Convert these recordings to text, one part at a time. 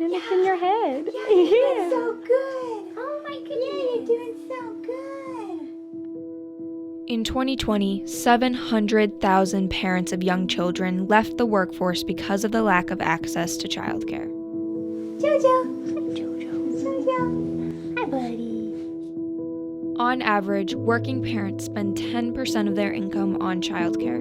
And it's in your head. Yeah, you're doing so good. Oh my goodness. Yeah, you're doing so good. In 2020, 700,000 parents of young children left the workforce because of the lack of access to childcare. Jojo. Hi, Jojo. Jojo. Hi, buddy. On average, working parents spend 10% of their income on childcare.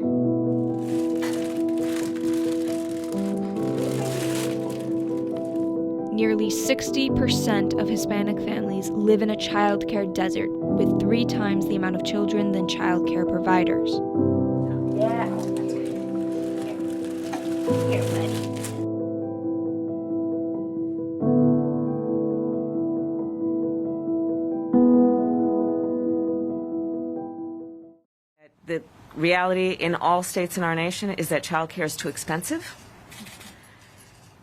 Nearly 60% of Hispanic families live in a childcare desert, with 3 times the amount of children than childcare providers. Yeah. Here, buddy. The reality in all states in our nation is that childcare is too expensive.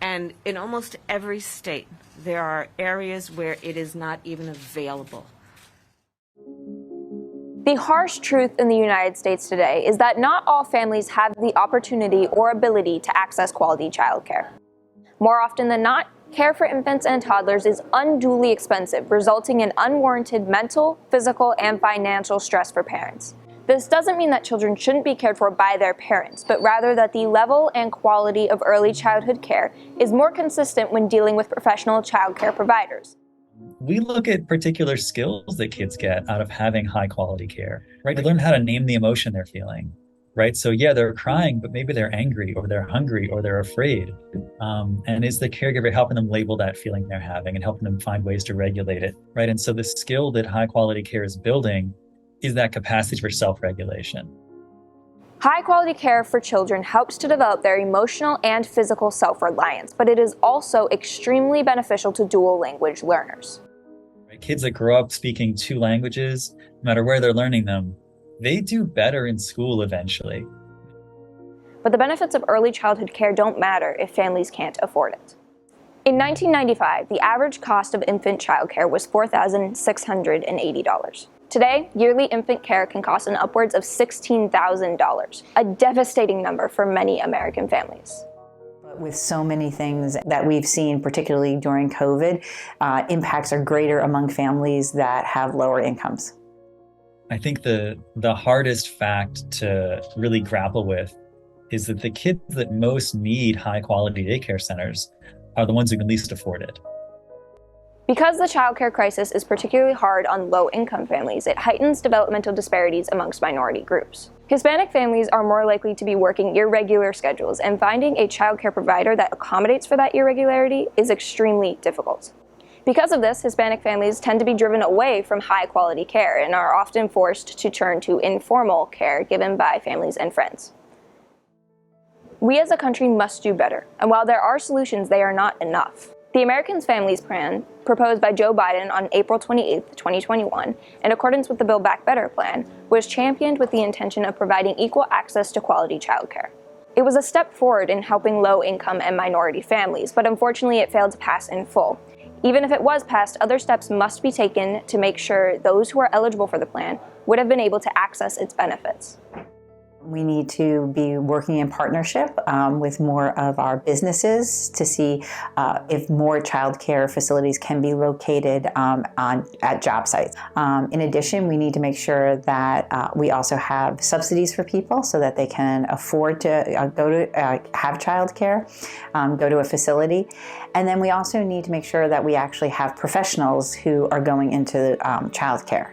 And in almost every state, there are areas where it is not even available. The harsh truth in the United States today is that not all families have the opportunity or ability to access quality childcare. More often than not, care for infants and toddlers is unduly expensive, resulting in unwarranted mental, physical, and financial stress for parents. This doesn't mean that children shouldn't be cared for by their parents, but rather that the level and quality of early childhood care is more consistent when dealing with professional child care providers. We look at particular skills that kids get out of having high quality care, right? They learn how to name the emotion they're feeling, right? So yeah, they're crying, but maybe they're angry or they're hungry or they're afraid. And is the caregiver helping them label that feeling they're having and helping them find ways to regulate it, right? And so the skill that high quality care is building is that capacity for self-regulation. High-quality care for children helps to develop their emotional and physical self-reliance, but it is also extremely beneficial to dual language learners. Kids that grow up speaking 2 languages, no matter where they're learning them, they do better in school eventually. But the benefits of early childhood care don't matter if families can't afford it. In 1995, the average cost of infant childcare was $4,680. Today, yearly infant care can cost an upwards of $16,000, a devastating number for many American families. With so many things that we've seen, particularly during COVID, impacts are greater among families that have lower incomes. I think the hardest fact to really grapple with is that the kids that most need high quality daycare centers are the ones who can least afford it. Because the childcare crisis is particularly hard on low-income families, it heightens developmental disparities amongst minority groups. Hispanic families are more likely to be working irregular schedules, and finding a childcare provider that accommodates for that irregularity is extremely difficult. Because of this, Hispanic families tend to be driven away from high-quality care and are often forced to turn to informal care given by families and friends. We as a country must do better, and while there are solutions, they are not enough. The American Families Plan, proposed by Joe Biden on April 28, 2021, in accordance with the Build Back Better plan, was championed with the intention of providing equal access to quality childcare. It was a step forward in helping low-income and minority families, but unfortunately it failed to pass in full. Even if it was passed, other steps must be taken to make sure those who are eligible for the plan would have been able to access its benefits. We need to be working in partnership with more of our businesses to see if more childcare facilities can be located at job sites. In addition, we need to make sure that we also have subsidies for people so that they can afford to have childcare, go to a facility. And then we also need to make sure that we actually have professionals who are going into childcare.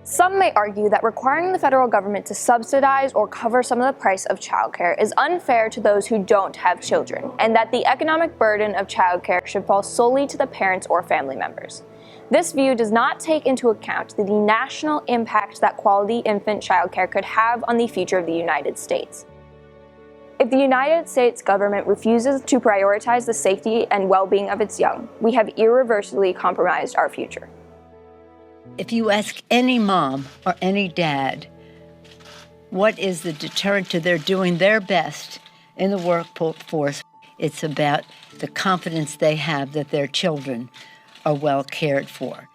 Some may argue that requiring the federal government to subsidize or cover some of the price of childcare is unfair to those who don't have children, and that the economic burden of childcare should fall solely to the parents or family members. This view does not take into account the national impact that quality infant childcare could have on the future of the United States. If the United States government refuses to prioritize the safety and well-being of its young, we have irreversibly compromised our future. If you ask any mom or any dad, what is the deterrent to their doing their best in the workforce, it's about the confidence they have that their children are well cared for.